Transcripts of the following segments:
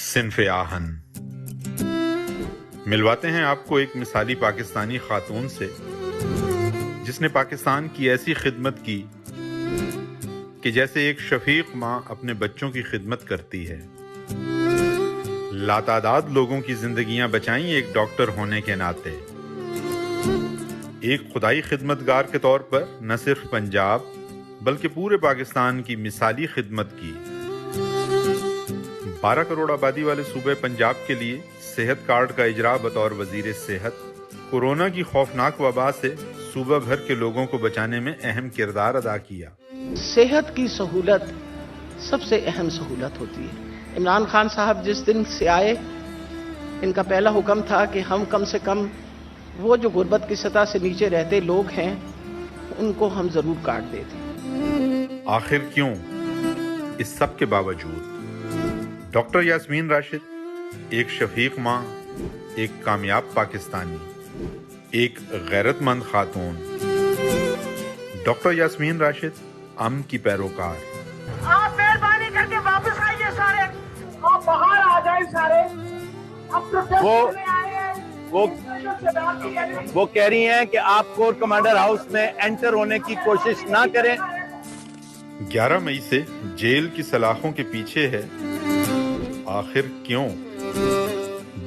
صنف آہن ملواتے ہیں آپ کو ایک مثالی پاکستانی خاتون سے جس نے پاکستان کی ایسی خدمت کی کہ جیسے ایک شفیق ماں اپنے بچوں کی خدمت کرتی ہے. لاتعداد لوگوں کی زندگیاں بچائیں ایک ڈاکٹر ہونے کے ناطے. ایک خدائی خدمتگار کے طور پر نہ صرف پنجاب بلکہ پورے پاکستان کی مثالی خدمت کی. 12 کروڑ آبادی والے صوبے پنجاب کے لیے صحت کارڈ کا اجرا بطور وزیر صحت کورونا کی خوفناک وبا سے صوبہ بھر کے لوگوں کو بچانے میں اہم کردار ادا کیا. صحت کی سہولت سب سے اہم سہولت ہوتی ہے. عمران خان صاحب جس دن سے آئے ان کا پہلا حکم تھا کہ ہم کم سے کم وہ جو غربت کی سطح سے نیچے رہتے لوگ ہیں ان کو ہم ضرور کارڈ دے دیں. آخر کیوں اس سب کے باوجود ڈاکٹر یاسمین راشد ایک شفیق ماں، ایک کامیاب پاکستانی، ایک غیرت مند خاتون. ڈاکٹر یاسمین راشد امن کی پیروکار. آپ مہربانی کر کے واپس آئیے سارے، آپ باہر آ جائیں سارے. وہ کہہ رہی ہیں کہ آپ کور کمانڈر ہاؤس میں انٹر ہونے کی کوشش نہ کریں. 11 مئی سے جیل کی سلاخوں کے پیچھے ہے. آخر کیوں؟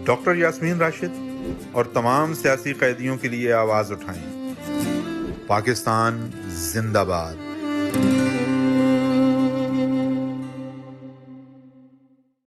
ڈاکٹر یاسمین راشد اور تمام سیاسی قیدیوں کے لیے آواز اٹھائیں. پاکستان زندہ باد.